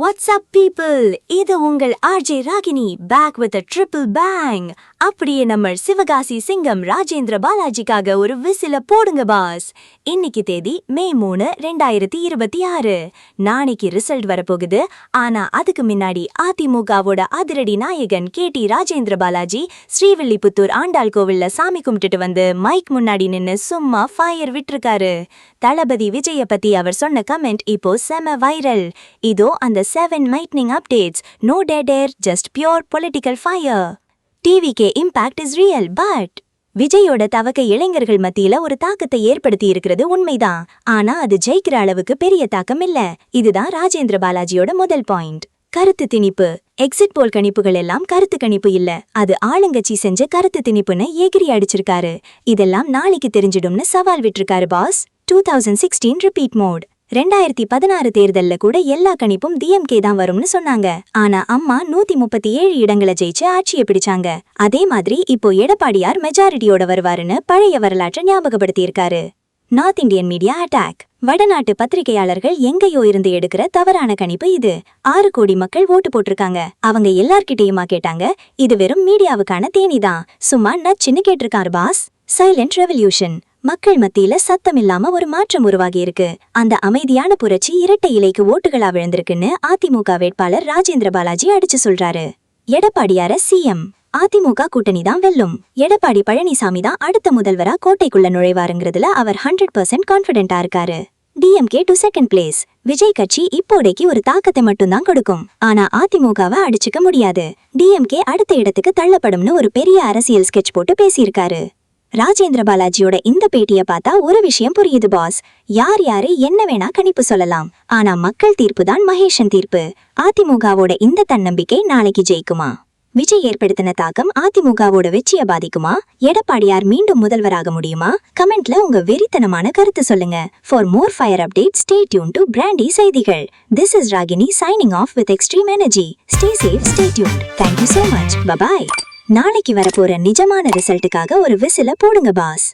What's up people? இது உங்கள் RJ Ragini back with a triple bang. அப்படியே நம்ம சிவகாசி சிங்கம் ராஜேந்திர பாலாஜிக்காக ஒரு விசில போடுங்க பாஸ். இன்னைக்கு தேதி மே 3, 2026. நாளைக்கு ரிசல்ட் வரப்போகுது. ஆனா அதுக்கு முன்னாடி அதிமுகவோட அதிரடி நாயகன் கேடி ராஜேந்திர பாலாஜி ஸ்ரீவில்லிபுத்தூர் ஆண்டாள் கோவில்ல சாமி கும்பிட்டுட்டு வந்து மைக் முன்னாடி நின்னு சும்மா ஃபயர் விட்டுருக்காரு. தளபதி விஜய பத்தி அவர் சொன்ன கமெண்ட் இப்போ செம வைரல். இதோ அந்த 7 lightning updates. No dead air, just pure political fire. TVK impact is real, but விஜயோட தவக்க இளைஞர்கள் மத்தியில ஒரு தாக்கத்தை ஏற்படுத்தி இருக்கிறது உண்மைதான். ஆனா அது ஜெயிக்கிற அளவுக்கு பெரிய தாக்கம் இல்ல. இதுதான் ராஜேந்திர பாலாஜியோட முதல் பாயிண்ட். கருத்து திணிப்பு. எக்ஸிட் போல் கணிப்புகள் எல்லாம் கருத்து கணிப்பு இல்ல, அது ஆளுங்கட்சி செஞ்ச கருத்து திணிப்புன்னு எகிரி அடிச்சிருக்காரு. இதெல்லாம் நாளைக்கு தெரிஞ்சிடும்னு சவால் விட்டுருக்காரு பாஸ். 2016 repeat mode. 2016 தேர்தல்ல கூட எல்லா கணிப்பும் DMK தான் வரும்னு சொன்னாங்க. ஆனா அம்மா 137 இடங்களை ஜெயிச்சு ஆட்சியை பிடிச்சாங்க. அதே மாதிரி இப்போ எடப்பாடியார் மெஜாரிட்டியோட வருவாருன்னு பழைய வரலாற்றை ஞாபகப்படுத்தியிருக்காரு. North Indian media attack. வடநாட்டு பத்திரிகையாளர்கள் எங்கேயோ இருந்து எடுக்கிற தவறான கணிப்பு இது. 6 கோடி மக்கள் ஓட்டு போட்டிருக்காங்க. அவங்க எல்லார்கிட்டயுமா கேட்டாங்க? இது வெறும் மீடியாவுக்கான தேனிதான், சும்மா நச்சுன்னு கேட்டிருக்காரு பாஸ். Silent revolution. மக்கள் மத்தியில சத்தமில்லாம ஒரு மாற்றம் உருவாகி இருக்கு. அந்த அமைதியான புரட்சி இரட்டை இலைக்கு ஓட்டுகளா விழுந்திருக்குன்னு அதிமுக வேட்பாளர் ராஜேந்திர பாலாஜி அடிச்சு சொல்றாரு. எடப்பாடியார சிஎம். அதிமுக கூட்டணி தான் வெல்லும். எடப்பாடி பழனிசாமி தான் அடுத்த முதல்வரா கோட்டைக்குள்ள நுழைவாருங்கிறதுல அவர் 100% கான்பிடென்டா இருக்காரு. DMK to second place. Vijay கட்சி இப்போதைக்கு ஒரு தாக்கத்தை மட்டும்தான் கொடுக்கும். ஆனா அதிமுகவை அடிச்சுக்க முடியாது. DMK அடுத்த இடத்துக்கு தள்ளப்படும்னு ஒரு பெரிய அரசியல் ஸ்கெட்ச் போட்டு பேசியிருக்காரு. ராஜேந்திர பாலாஜியோட இந்த பேட்டியை பார்த்தா ஒரு விஷயம் புரியுது பாஸ். யார் யாரு என்ன வேணா கணிப்பு சொல்லலாம், ஆனா மக்கள் தீர்ப்பு தான் மகேஷன் தீர்ப்பு. அதிமுகவோட இந்த தன்னம்பிக்கை நாளைக்கு ஜெயிக்குமா? விஜய் ஏற்படுத்தின தாக்கம் அதிமுகவோட வெற்றியை பாதிக்குமா? எடப்பாடியார் மீண்டும் முதல்வராக முடியுமா? கமெண்ட்ல உங்க வெறித்தனமான கருத்து சொல்லுங்க. For more fire updates, stay tuned to Brandy செய்திகள். This is Ragini signing off with extreme energy. Stay safe, stay tuned. Thank you so much. Bye bye. நாளைக்கு வரப்போற நிஜமான ரிசல்ட்டுக்காக ஒரு விசில போடுங்க பாஸ்.